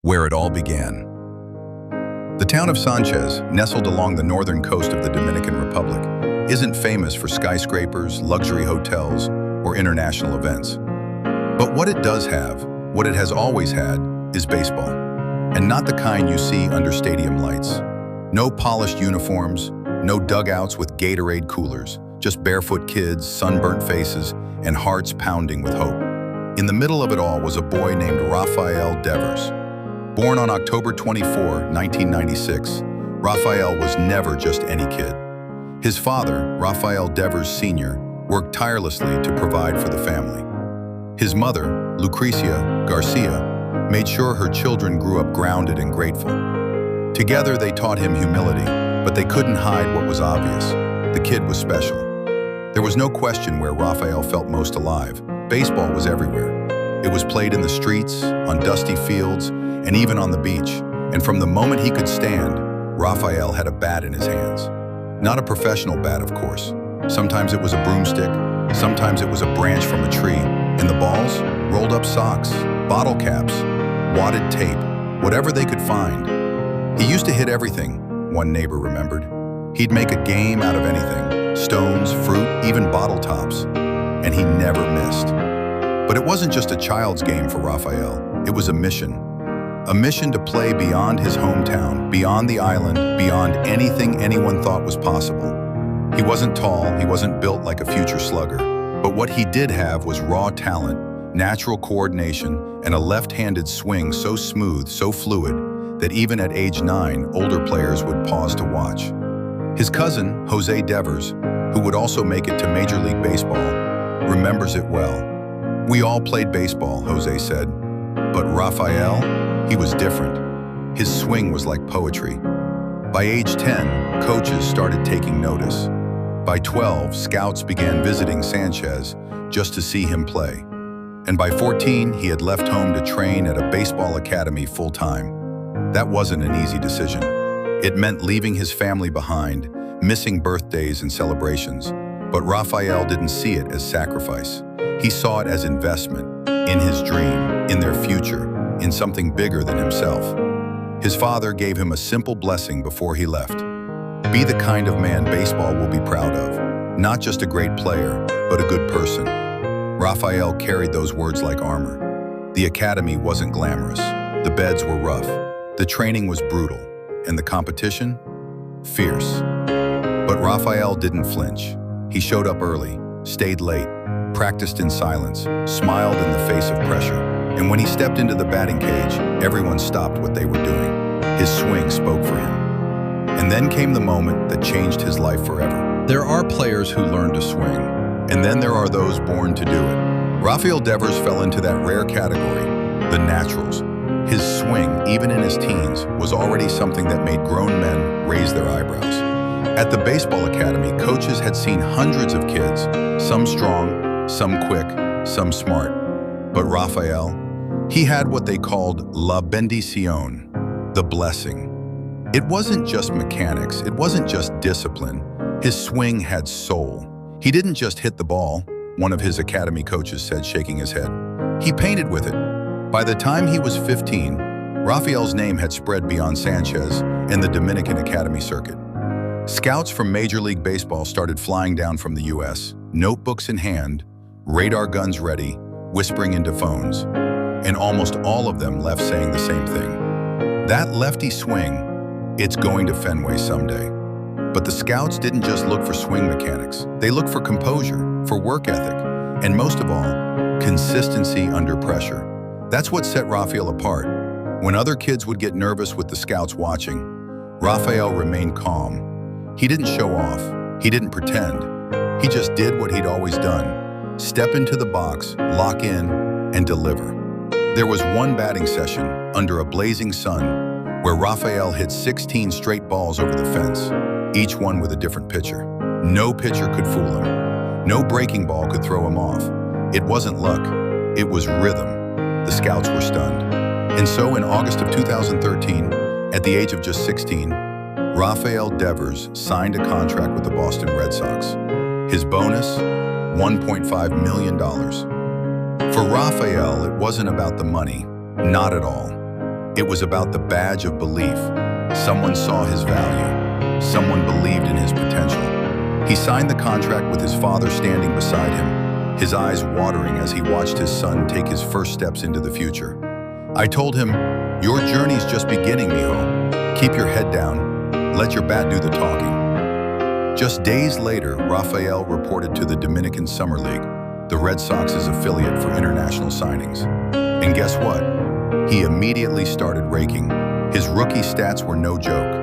Where it all began. The town of Sanchez, nestled along the northern coast of the Dominican Republic, isn't famous for skyscrapers, luxury hotels, or international events. But what it does have, what it has always had, is baseball. And not the kind you see under stadium lights. No polished uniforms, no dugouts with Gatorade coolers, just barefoot kids, sunburnt faces, and hearts pounding with hope. In the middle of it all was a boy named Rafael Devers. Born on October 24, 1996, Rafael was never just any kid. His father, Rafael Devers Sr., worked tirelessly to provide for the family. His mother, Lucrecia Garcia, made sure her children grew up grounded and grateful. Together, they taught him humility, but they couldn't hide what was obvious. The kid was special. There was no question where Rafael felt most alive. Baseball was everywhere. It was played in the streets, on dusty fields, and even on the beach. And from the moment he could stand, Rafael had a bat in his hands. Not a professional bat, of course. Sometimes it was a broomstick, sometimes it was a branch from a tree, and the balls? Rolled up socks, bottle caps, wadded tape, whatever they could find. He used to hit everything, one neighbor remembered. He'd make a game out of anything, stones, fruit, even bottle tops, and he never missed. But it wasn't just a child's game for Rafael, it was a mission. A mission to play beyond his hometown, beyond the island, beyond anything anyone thought was possible. He wasn't tall, he wasn't built like a future slugger, but what he did have was raw talent, natural coordination, and a left-handed swing so smooth, so fluid, that even at age 9, older players would pause to watch. His cousin, Jose Devers, who would also make it to Major League Baseball, remembers it well. "We all played baseball," Jose said, "but Rafael, he was different. His swing was like poetry." By age 10, coaches started taking notice. By 12, scouts began visiting Sanchez just to see him play. And by 14, he had left home to train at a baseball academy full-time. That wasn't an easy decision. It meant leaving his family behind, missing birthdays and celebrations. But Rafael didn't see it as sacrifice. He saw it as investment, in his dream, in their future, in something bigger than himself. His father gave him a simple blessing before he left. Be the kind of man baseball will be proud of. Not just a great player, but a good person. Rafael carried those words like armor. The academy wasn't glamorous. The beds were rough. The training was brutal. And the competition? Fierce. But Rafael didn't flinch. He showed up early, stayed late, practiced in silence, smiled in the face of pressure. And when he stepped into the batting cage, everyone stopped what they were doing. His swing spoke for him. And then came the moment that changed his life forever. There are players who learn to swing, and then there are those born to do it. Rafael Devers fell into that rare category, the naturals. His swing, even in his teens, was already something that made grown men raise their eyebrows. At the baseball academy, coaches had seen hundreds of kids, some strong, some quick, some smart. But Rafael, he had what they called la bendición, the blessing. It wasn't just mechanics, it wasn't just discipline. His swing had soul. He didn't just hit the ball, one of his academy coaches said, shaking his head. He painted with it. By the time he was 15, Rafael's name had spread beyond Sanchez and the Dominican Academy circuit. Scouts from Major League Baseball started flying down from the US, notebooks in hand, radar guns ready, whispering into phones. And almost all of them left saying the same thing. That lefty swing, it's going to Fenway someday. But the scouts didn't just look for swing mechanics. They looked for composure, for work ethic, and most of all, consistency under pressure. That's what set Rafael apart. When other kids would get nervous with the scouts watching, Rafael remained calm. He didn't show off. He didn't pretend. He just did what he'd always done. Step into the box, lock in, and deliver. There was one batting session under a blazing sun where Rafael hit 16 straight balls over the fence, each one with a different pitcher. No pitcher could fool him. No breaking ball could throw him off. It wasn't luck, it was rhythm. The scouts were stunned. And so in August of 2013, at the age of just 16, Rafael Devers signed a contract with the Boston Red Sox. His bonus, $1.5 million. For Rafael, it wasn't about the money, not at all. It was about the badge of belief. Someone saw his value. Someone believed in his potential. He signed the contract with his father standing beside him, his eyes watering as he watched his son take his first steps into the future. I told him, "Your journey's just beginning, mijo. Keep your head down. Let your bat do the talking." Just days later, Rafael reported to the Dominican Summer League, the Red Sox's affiliate for international signings. And guess what? He immediately started raking. His rookie stats were no joke.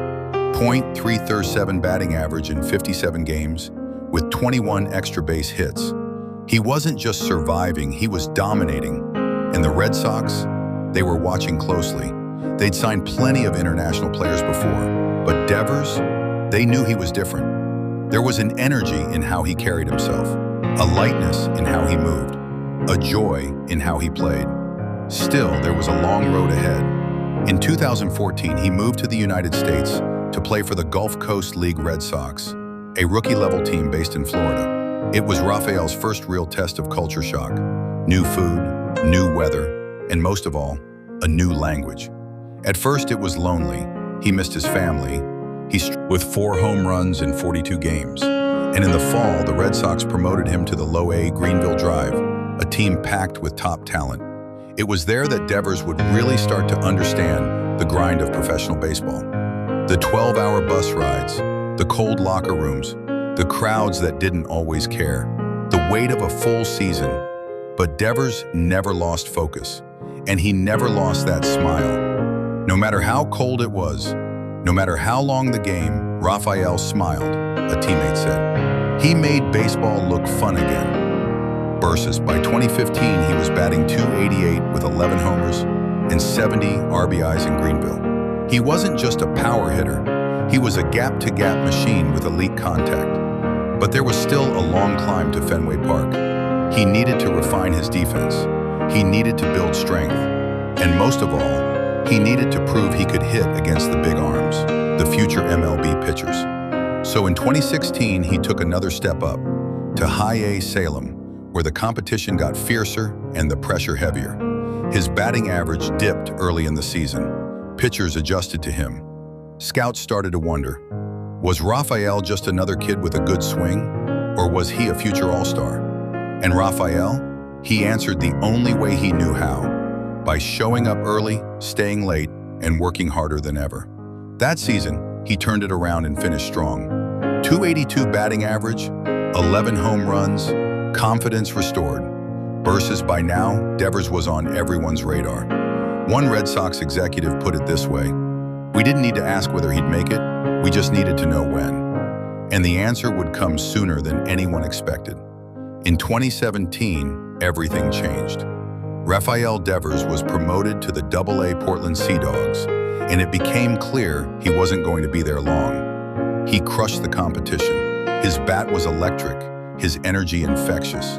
.337 batting average in 57 games, with 21 extra base hits. He wasn't just surviving, he was dominating. And the Red Sox, they were watching closely. They'd signed plenty of international players before, but Devers, they knew he was different. There was an energy in how he carried himself, a lightness in how he moved, a joy in how he played. Still, there was a long road ahead. In 2014, he moved to the United States to play for the Gulf Coast League Red Sox, a rookie-level team based in Florida. It was Rafael's first real test of culture shock. New food, new weather, and most of all, a new language. At first, it was lonely. He missed his family. With 4 home runs in 42 games. And in the fall, the Red Sox promoted him to the Low-A Greenville Drive, a team packed with top talent. It was there that Devers would really start to understand the grind of professional baseball. The 12-hour bus rides, the cold locker rooms, the crowds that didn't always care, the weight of a full season. But Devers never lost focus, and he never lost that smile. No matter how cold it was, no matter how long the game, Rafael smiled, a teammate said. He made baseball look fun again. Versus by 2015, he was batting .288 with 11 homers and 70 RBIs in Greenville. He wasn't just a power hitter, he was a gap-to-gap machine with elite contact. But there was still a long climb to Fenway Park. He needed to refine his defense. He needed to build strength. And most of all, he needed to prove he could hit against the big arms, the future MLB pitchers. So in 2016, he took another step up to High A Salem, where the competition got fiercer and the pressure heavier. His batting average dipped early in the season. Pitchers adjusted to him. Scouts started to wonder, was Rafael just another kid with a good swing, or was he a future all-star? And Rafael, he answered the only way he knew how, by showing up early, staying late, and working harder than ever. That season, he turned it around and finished strong. .282 batting average, 11 home runs, confidence restored. Versus by now, Devers was on everyone's radar. One Red Sox executive put it this way: "We didn't need to ask whether he'd make it, we just needed to know when." And the answer would come sooner than anyone expected. In 2017, everything changed. Rafael Devers was promoted to the AA Portland Sea Dogs, and it became clear he wasn't going to be there long. He crushed the competition. His bat was electric, his energy infectious.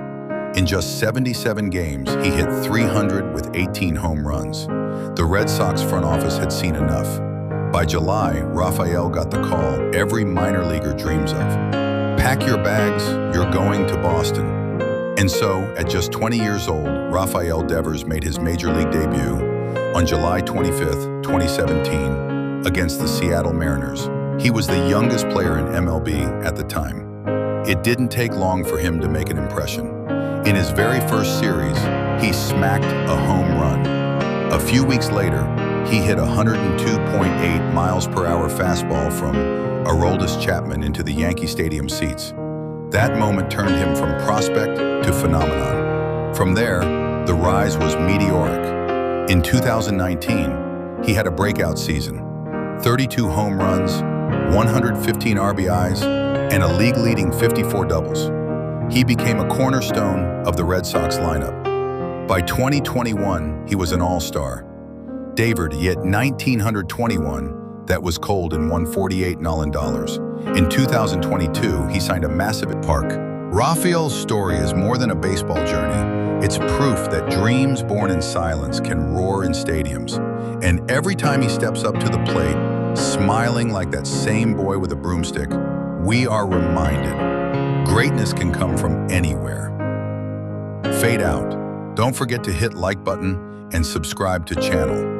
In just 77 games, he hit 300 with 18 home runs. The Red Sox front office had seen enough. By July, Rafael got the call every minor leaguer dreams of. Pack your bags, you're going to Boston. And so, at just 20 years old, Rafael Devers made his major league debut on July 25th, 2017, against the Seattle Mariners. He was the youngest player in MLB at the time. It didn't take long for him to make an impression. In his very first series, he smacked a home run. A few weeks later, he hit a 102.8 miles per hour fastball from Aroldis Chapman into the Yankee Stadium seats. That moment turned him from prospect to phenomenon. From there, the rise was meteoric. In 2019, he had a breakout season. 32 home runs, 115 RBIs, and a league-leading 54 doubles. He became a cornerstone of the Red Sox lineup. By 2021, he was an all-star. Davored yet 1,921, that was cold and won $48 million. In 2022, he signed a massive park. Rafael's story is more than a baseball journey. It's proof that dreams born in silence can roar in stadiums. And every time he steps up to the plate, smiling like that same boy with a broomstick, we are reminded greatness can come from anywhere. Fade out. Don't forget to hit like button and subscribe to channel.